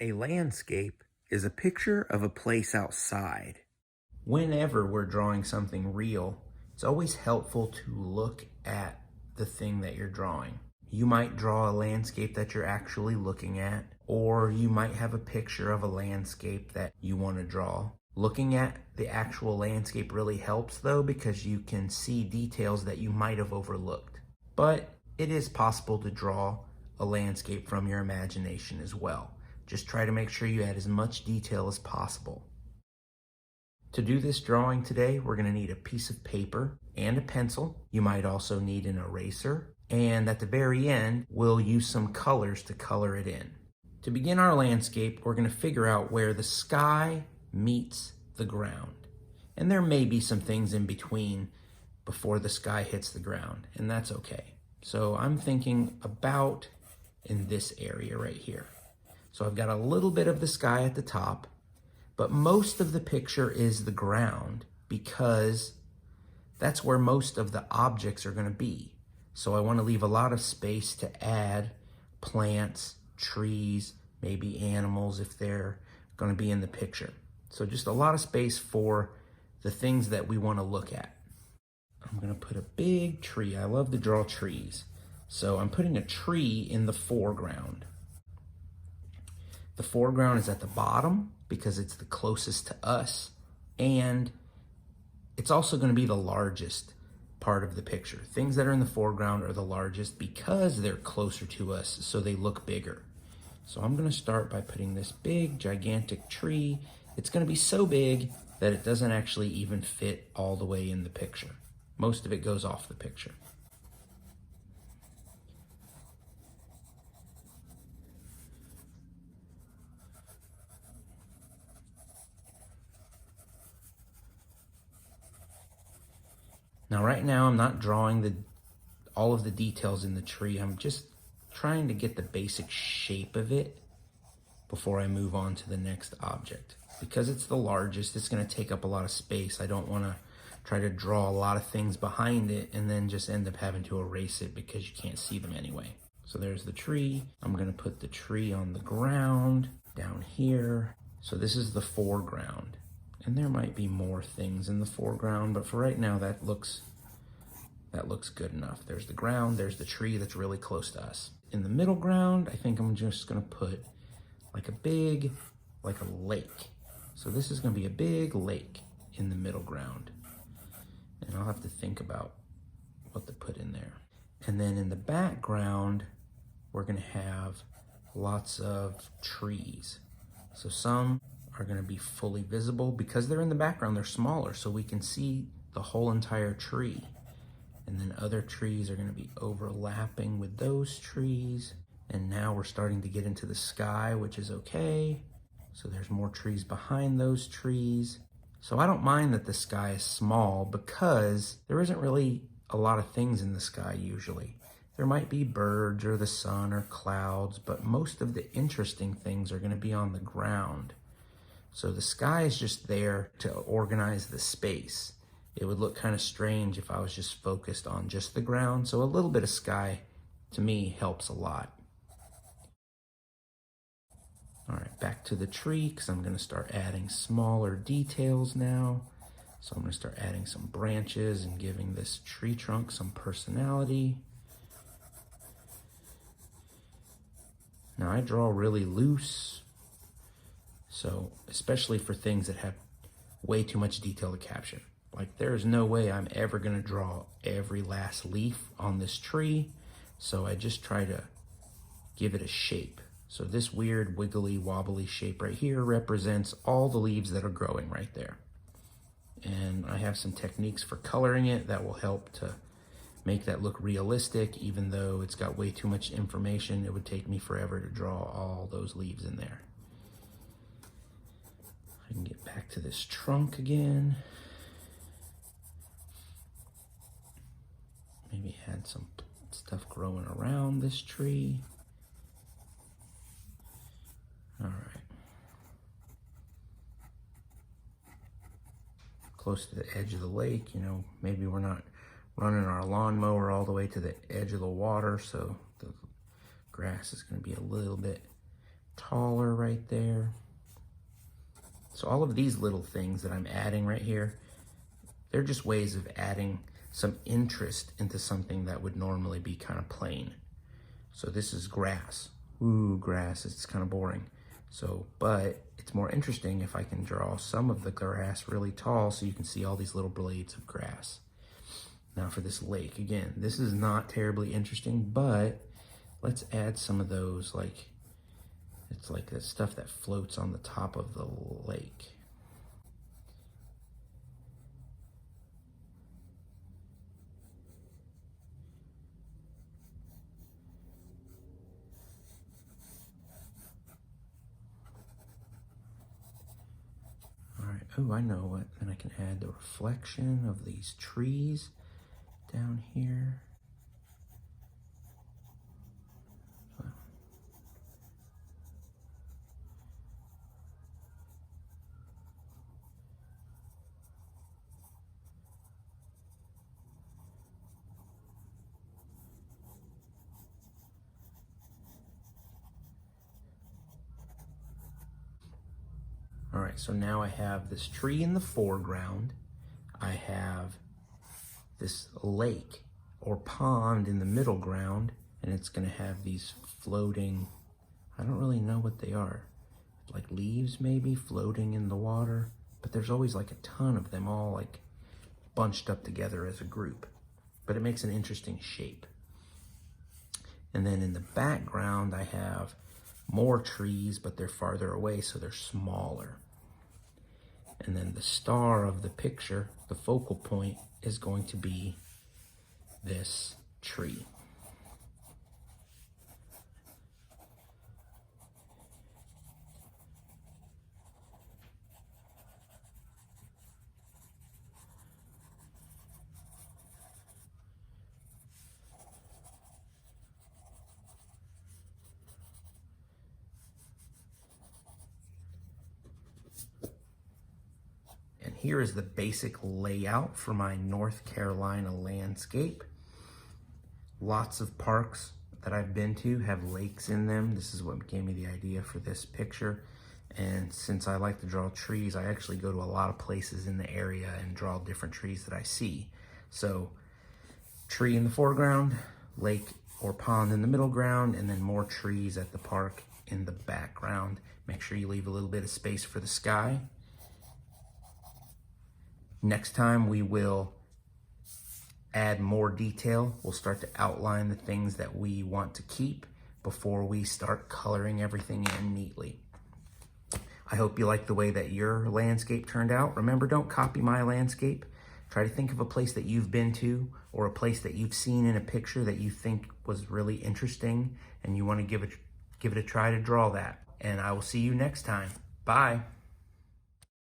A landscape is a picture of a place outside. Whenever we're drawing something real, it's always helpful to look at the thing that you're drawing. You might draw a landscape that you're actually looking at, or you might have a picture of a landscape that you want to draw. Looking at the actual landscape really helps though, because you can see details that you might have overlooked. But it is possible to draw a landscape from your imagination as well. Just try to make sure you add as much detail as possible. To do this drawing today, we're going to need a piece of paper and a pencil. You might also need an eraser. And at the very end, we'll use some colors to color it in. To begin our landscape, we're going to figure out where the sky meets the ground. And there may be some things in between before the sky hits the ground, and that's okay. So I'm thinking about in this area right here. So I've got a little bit of the sky at the top, but most of the picture is the ground because that's where most of the objects are going to be. So I want to leave a lot of space to add plants, trees, maybe animals if they're going to be in the picture. So just a lot of space for the things that we want to look at. I'm going to put a big tree. I love to draw trees. So I'm putting a tree in the foreground. The foreground is at the bottom because it's the closest to us, and it's also going to be the largest part of the picture. Things that are in the foreground are the largest because they're closer to us, so they look bigger. So I'm going to start by putting this big, gigantic tree. It's going to be so big that it doesn't actually even fit all the way in the picture. Most of it goes off the picture. Now right now I'm not drawing all of the details in the tree. I'm just trying to get the basic shape of it before I move on to the next object. Because it's the largest, it's going to take up a lot of space. I don't want to try to draw a lot of things behind it and then just end up having to erase it because you can't see them anyway. So there's the tree. I'm going to put the tree on the ground down here. So this is the foreground. And there might be more things in the foreground, but for right now, that looks good enough. There's the ground, there's the tree that's really close to us. In the middle ground, I think I'm just gonna put like a lake. So this is gonna be a big lake in the middle ground. And I'll have to think about what to put in there. And then in the background, we're gonna have lots of trees. So some are going to be fully visible because they're in the background, they're smaller, so we can see the whole entire tree. And then other trees are going to be overlapping with those trees. And now we're starting to get into the sky, which is okay. So there's more trees behind those trees. So I don't mind that the sky is small because there isn't really a lot of things in the sky usually. There might be birds or the sun or clouds, but most of the interesting things are going to be on the ground. So the sky is just there to organize the space. It would look kind of strange if I was just focused on just the ground. So a little bit of sky, to me, helps a lot. All right, back to the tree, because I'm going to start adding smaller details now. So I'm going to start adding some branches and giving this tree trunk some personality. Now I draw really loose. So, especially for things that have way too much detail to capture. Like there's no way I'm ever gonna draw every last leaf on this tree. So I just try to give it a shape. So this weird wiggly wobbly shape right here represents all the leaves that are growing right there. And I have some techniques for coloring it that will help to make that look realistic. Even though it's got way too much information, it would take me forever to draw all those leaves in there. I can get back to this trunk again. Maybe add some stuff growing around this tree. All right. Close to the edge of the lake, maybe we're not running our lawnmower all the way to the edge of the water, so the grass is going to be a little bit taller right there. So all of these little things that I'm adding right here, they're just ways of adding some interest into something that would normally be kind of plain. So this is grass. Ooh, grass, it's kind of boring. So, but it's more interesting if I can draw some of the grass really tall so you can see all these little blades of grass. Now for this lake, again, this is not terribly interesting, but let's add some of those, like, it's like that stuff that floats on the top of the lake. All right, oh, I know what, then I can add the reflection of these trees down here. All right, so now I have this tree in the foreground. I have this lake or pond in the middle ground, and it's gonna have these floating, I don't really know what they are, like leaves maybe floating in the water, but there's always like a ton of them all like bunched up together as a group, but it makes an interesting shape. And then in the background, I have more trees, but they're farther away, so they're smaller. And then the star of the picture, the focal point, is going to be this tree. And here is the basic layout for my North Carolina landscape. Lots of parks that I've been to have lakes in them. This is what gave me the idea for this picture. And since I like to draw trees, I actually go to a lot of places in the area and draw different trees that I see. So tree in the foreground, lake or pond in the middle ground, and then more trees at the park in the background. Make sure you leave a little bit of space for the sky. Next time we will add more detail. We'll start to outline the things that we want to keep before we start coloring everything in neatly. I hope you like the way that your landscape turned out. Remember, don't copy my landscape. Try to think of a place that you've been to or a place that you've seen in a picture that you think was really interesting and you want to give it a try to draw that. And I will see you next time. Bye.